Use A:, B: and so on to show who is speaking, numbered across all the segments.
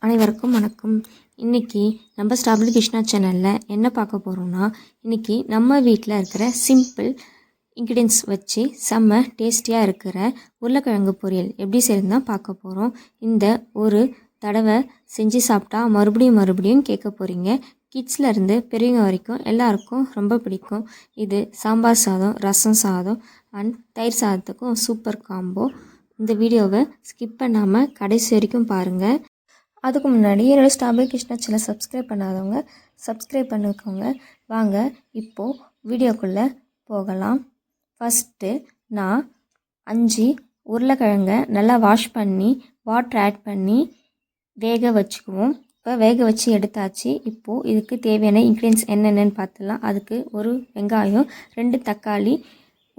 A: அனைவருக்கும் வணக்கம். இன்றைக்கி நம்ம ஸ்ட்ராபெரி கிருஷ்ணா சேனலில் என்ன பார்க்க போகிறோம்னா, இன்றைக்கி நம்ம வீட்டில் இருக்கிற சிம்பிள் இன்க்ரீடியன்ஸ் வச்சு செம்ம டேஸ்டியாக இருக்கிற உருளைக்கிழங்கு பொரியல் எப்படி செய்யறதுன்னு தான் பார்க்க போகிறோம். இந்த ஒரு தடவை செஞ்சு சாப்பிட்டா மறுபடியும் கேட்க போகிறீங்க. கிட்ஸ்லேருந்து பெரியவங்க வரைக்கும் எல்லாருக்கும் ரொம்ப பிடிக்கும். இது சாம்பார் சாதம், ரசம் சாதம் அண்ட் தயிர் சாதத்துக்கும் சூப்பர் காம்போ. இந்த வீடியோவை ஸ்கிப் பண்ணாமல் கடைசி வரைக்கும் பாருங்கள். அதுக்கு முன்னாடி என்னோடய ஸ்ட்ராபெரி கிருஷ்ணா சேனலை சப்ஸ்கிரைப் பண்ணாதவங்க சப்ஸ்கிரைப் பண்ணிக்கோங்க. வாங்க இப்போது வீடியோக்குள்ளே போகலாம். ஃபஸ்ட்டு நான் 5 உருளைக்கிழங்கை நல்லா வாஷ் பண்ணி வாட்டர் ஆட் பண்ணி வேக வச்சுக்குவோம். இப்போ வேக வச்சு எடுத்தாச்சு. இப்போது இதுக்கு தேவையான இன்க்ரீடியன்ஸ் என்னென்னு பார்த்துலாம். அதுக்கு ஒரு வெங்காயம், 2 தக்காளி,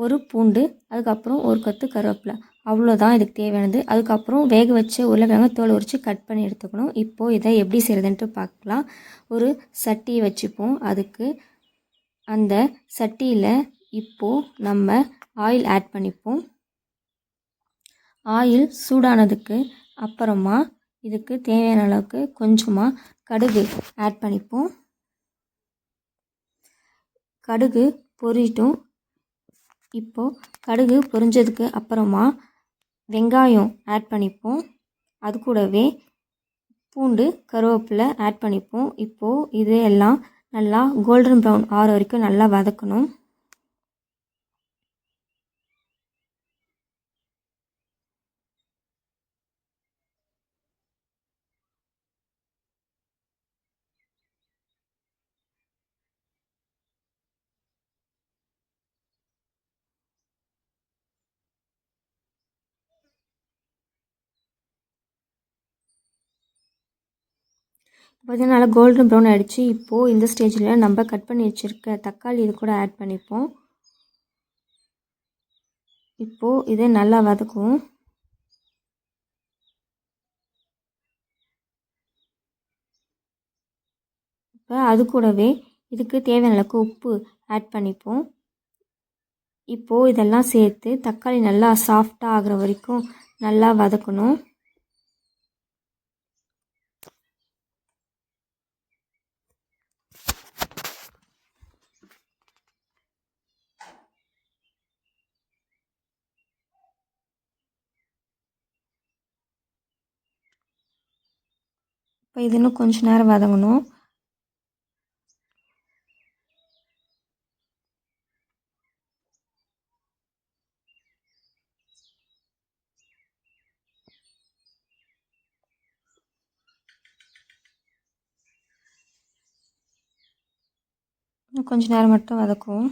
A: ஒரு பூண்டு, அதுக்கப்புறம் ஒரு கொத்து கருவேப்பிலை, அவ்வளோதான் இதுக்கு தேவையானது. அதுக்கப்புறம் வேக வச்சு உருளைக்கிழங்கு தோல் உரித்து கட் பண்ணி எடுத்துக்கணும். இப்போது இதை எப்படி செய்கிறதுன்ட்டு பார்க்கலாம். ஒரு சட்டியை வச்சுப்போம். அதுக்கு அந்த சட்டியில் இப்போது நம்ம ஆயில் ஆட் பண்ணிப்போம். ஆயில் சூடானதுக்கு அப்புறமா இதுக்கு தேவையான அளவுக்கு கொஞ்சமாக கடுகு ஆட் பண்ணிப்போம். கடுகு பொரியட்டும். இப்போது கடுகு பொரிஞ்சதுக்கு அப்புறமா வெங்காயம் ஆட் பண்ணிப்போம். அது கூடவே பூண்டு, கருவேப்பிலை ஆட் பண்ணிப்போம். இப்போது இது எல்லாம் நல்லா கோல்டன் ப்ரௌன் ஆகிற வரைக்கும் நல்லா வதக்கணும். பார்த்தீங்கன்னா நல்லா கோல்டன் ப்ரௌன் ஆகிடுச்சு. இப்போது இந்த ஸ்டேஜில் நம்ம கட் பண்ணி வச்சுருக்க தக்காளி இது கூட ஆட் பண்ணிப்போம். இப்போது இதை நல்லா வதக்குவோம். இப்போ அது கூடவே இதுக்கு தேவையான அளவுக்கு உப்பு ஆட் பண்ணிப்போம். இப்போது இதெல்லாம் சேர்த்து தக்காளி நல்லா சாஃப்டாக ஆகிற வரைக்கும் நல்லா வதக்கணும். இப்போ இது இன்னும் கொஞ்சம் நேரம் வதங்கணும். இன்னும் கொஞ்சம் நேரம் மட்டும் வதக்குவோம்.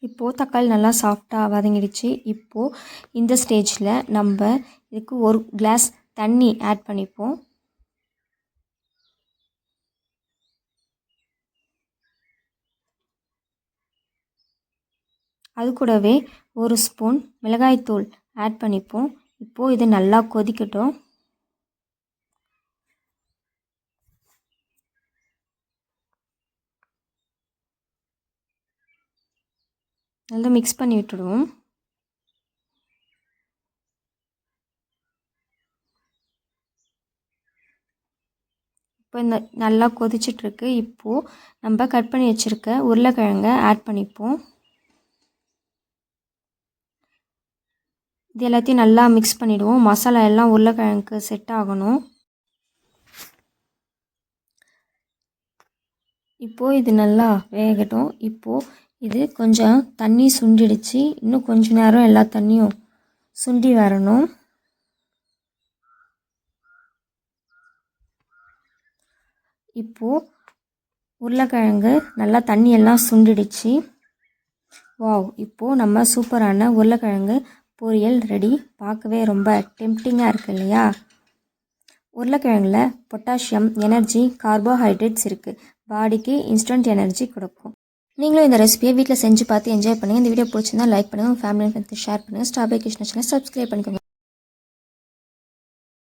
A: இப்போது தக்காளி நல்லா சாஃப்டாக வதங்கிடுச்சு. இப்போது இந்த ஸ்டேஜில் நம்ம இதுக்கு ஒரு கிளாஸ் தண்ணி ஆட் பண்ணிப்போம். அது கூடவே ஒரு ஸ்பூன் மிளகாய்த்தூள் ஆட் பண்ணிப்போம். இப்போது இது நல்லா கொதிக்கட்டும். நல்லா மிக்ஸ் பண்ணி விட்டுடுவோம். இப்போ இந்த நல்லா கொதிச்சிட்ருக்கு. இப்போது நம்ம கட் பண்ணி வச்சுருக்க உருளைக்கிழங்கை ஆட் பண்ணிப்போம். இது எல்லாத்தையும் நல்லா மிக்ஸ் பண்ணிவிடுவோம். மசாலா எல்லாம் உருளைக்கிழங்குக்கு செட் ஆகணும். இப்போது இது நல்லா வேகட்டும். இப்போது இது கொஞ்சம் தண்ணி சுண்டிடுச்சு. இன்னும் கொஞ்ச நேரம் எல்லா தண்ணியும் சுண்டி வரணும். இப்போது உருளைக்கிழங்கு நல்லா தண்ணியெல்லாம் சுண்டிடுச்சு. வாவ்! இப்போது நம்ம சூப்பரான உருளைக்கிழங்கு பொரியல் ரெடி. பார்க்கவே ரொம்ப டெம்ப்டிங்காக இருக்குது இல்லையா? உருளைக்கிழங்குல பொட்டாசியம், எனர்ஜி, கார்போஹைட்ரேட்ஸ் இருக்குது. பாடிக்கு இன்ஸ்டன்ட் எனர்ஜி கொடுக்கும். நீங்களும் இந்த ரெசிபியை வீட்டில் செஞ்சு பார்த்து என்ஜாய் பண்ணுங்கள். இந்த வீடியோ பிடிச்சிருந்தா லைக் பண்ணுங்கள், உங்கள் ஃபேமிலி ஃப்ரெண்ட்ஸ் ஷேர் பண்ணுங்கள். ஸ்ட்ராபெரி கிருஷ்ணா சேனலை சப்ஸ்கிரைப் பண்ணிக்கோங்க.